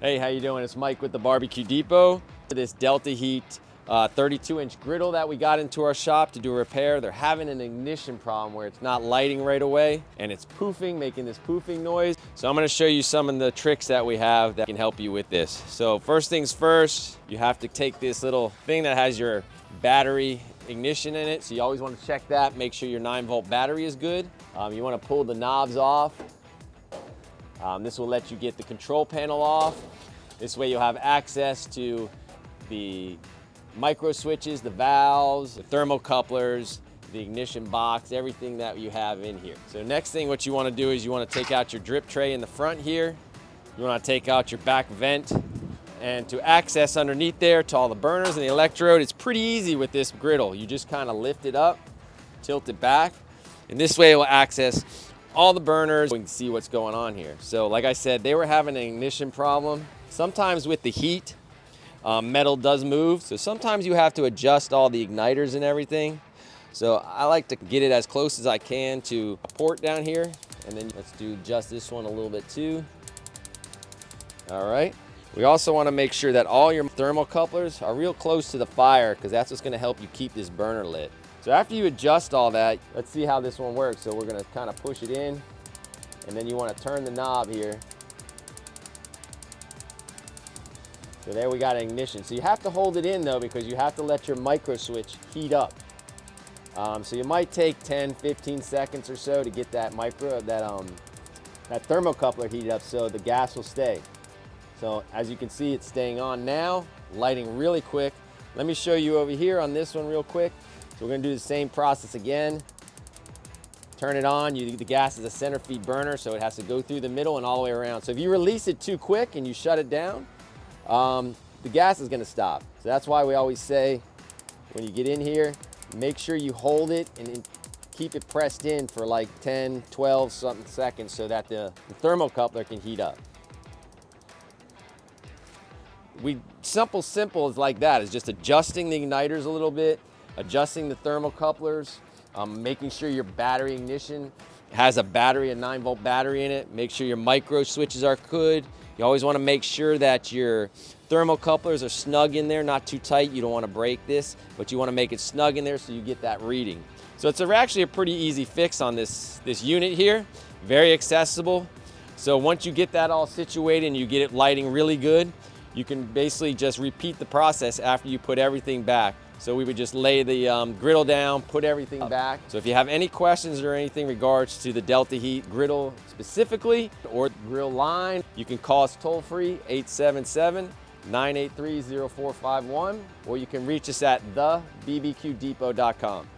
Hey, how you doing? It's Mike with the BBQ Depot. This Delta Heat 32-inch griddle that we got into our shop to do a repair. They're having an ignition problem where it's not lighting right away and it's poofing, making this poofing noise. So I'm going to show you some of the tricks that we have that can help you with this. So first things first, you have to take this little thing that has your battery ignition in it. So you always want to check that, make sure your 9-volt battery is good. You want to pull the knobs off. This will let you get the control panel off. This way you'll have access to the microswitches, the valves, the thermocouplers, the ignition box, everything that you have in here. So next thing what you want to do is you want to take out your drip tray in the front here. You want to take out your back vent. And to access underneath there to all the burners and the electrode, it's pretty easy with this griddle. You just kind of lift it up, tilt it back, and this way it will access all the burners. We can see what's going on here. So like I said, they were having an ignition problem. Sometimes with the heat, metal does move. So sometimes you have to adjust all the igniters and everything. So I like to get it as close as I can to a port down here. And then let's adjust this one a little bit too. All right. We also want to make sure that all your thermocouplers are real close to the fire because that's what's going to help you keep this burner lit. So after you adjust all that, let's see how this one works. So we're going to kind of push it in, and then you want to turn the knob here. So there we got an ignition. So you have to hold it in though because you have to let your micro switch heat up. So you might take 10, 15 seconds or so to get that thermocoupler heated up so the gas will stay. So as you can see, it's staying on now, lighting really quick. Let me show you over here on this one real quick. So we're gonna do the same process again. Turn it on, the gas is a center feed burner, so it has to go through the middle and all the way around. So if you release it too quick and you shut it down, the gas is gonna stop. So that's why we always say, when you get in here, make sure you hold it and keep it pressed in for like 10, 12 something seconds so that the thermocoupler can heat up. Simple is like that. It's just adjusting the igniters a little bit, adjusting the thermocouplers, making sure your battery ignition has a 9-volt battery in it. Make sure your micro switches are good. You always want to make sure that your thermocouplers are snug in there, not too tight. You don't want to break this, but you want to make it snug in there so you get that reading. So it's actually a pretty easy fix on this unit here. Very accessible. So once you get that all situated and you get it lighting really good, you can basically just repeat the process after you put everything back. So we would just lay the griddle down, put everything back. So if you have any questions or anything in regards to the Delta Heat griddle specifically or grill line, you can call us toll free, 877-983-0451, or you can reach us at thebbqdepot.com.